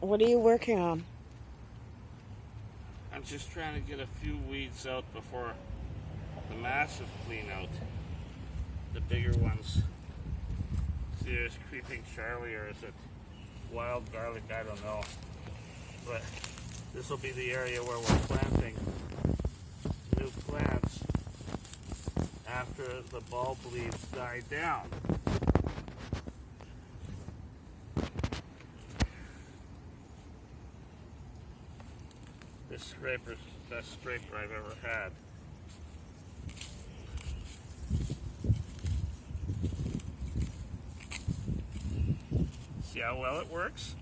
What are you working on? I'm just trying to get a few weeds out before the massive clean out. The bigger ones. See, there's creeping Charlie, or is it wild garlic? I don't know. But this will be the area where we're planting new plants after the bulb leaves die down. This scraper's the best scraper I've ever had. See how well it works?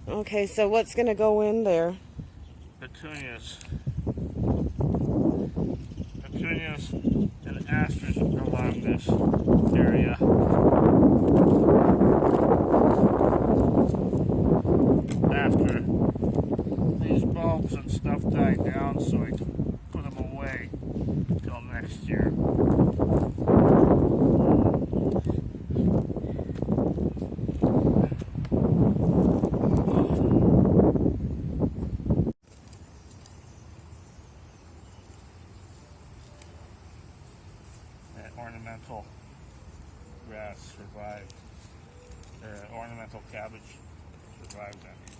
Okay, so what's going to go in there? Petunias. Petunias and asters along this area. After these bulbs and stuff die down, so I can put them away until next year. That ornamental grass survived. Ornamental cabbage survived that.